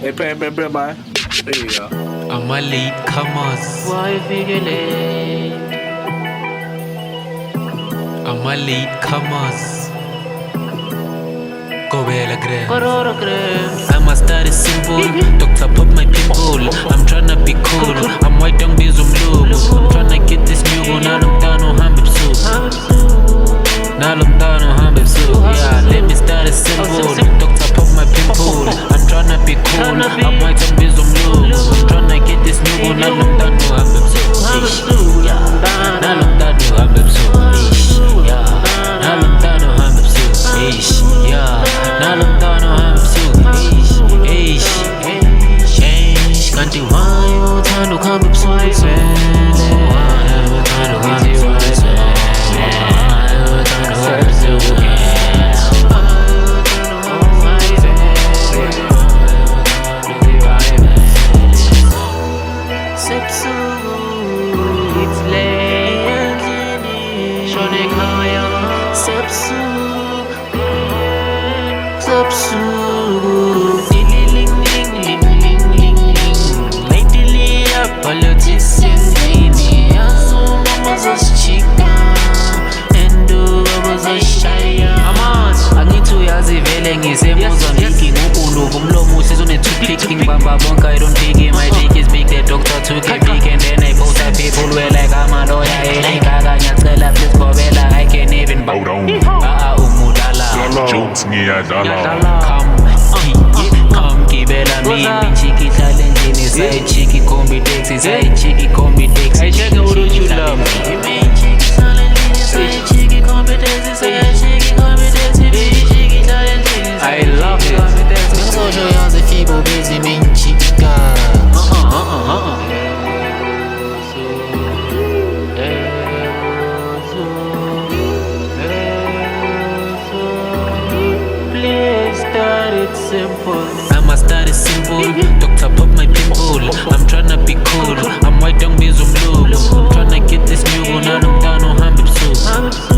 Hey, play, man. There you go. I'm a latecomers. Why you feel late? I'm a latecomers. Go bella gram. Corora creme. I'ma start it simple. Doctor pop my pimple. I'm tryna be cool. I'm white down bizum loop. Tryna get this new one. Now I'm down on Hamib soup. Now I'm down on Hamib soup. Yeah, let me start it simple. Doctor pop my pimple. I'm tryna be cool. I'm white down bizum loop. Tryna get this new one. Now I'm down on Hamib soup. Now I'm down on Hamib soup. Yeah, now I'm down on Hamib soup. Yeah, now I'm down on Hamib soup. Kanti wayo uthanda ukuhamba ebusuku wayo uthanda ukuhamba ebusuku wayo uthanda ukuhamba ebusuku Sebusuku, it's late. Shone ekhaya. Sebusuku, sebusuku. Politician lady, mama zosichika, endo baba zoshaya. Angithi uyazivele ngisemozambiki ngukuluvu umlomo usizo ne-toothpick ngibamba bonke I don't pick it, my dick is big, the doctor took a peek and then I post at people were like I'm a lawyer, elikaka ngiyacela please gobela I can't even Hold on. umudala Jokes ngiyadlala. Come gibela mimi chiki hlale endlini side chiki combi taxi side chiki combi taxi Hey, check out what you love. I love it. Ngizosho yazi fibo busy minchika. Please start it simple. I'ma start it simple. Doctor pop my pimple. I'm tryna be cool. I'm white down bizum loop. Tryna get this new one. Now I'm down on Hamib soup.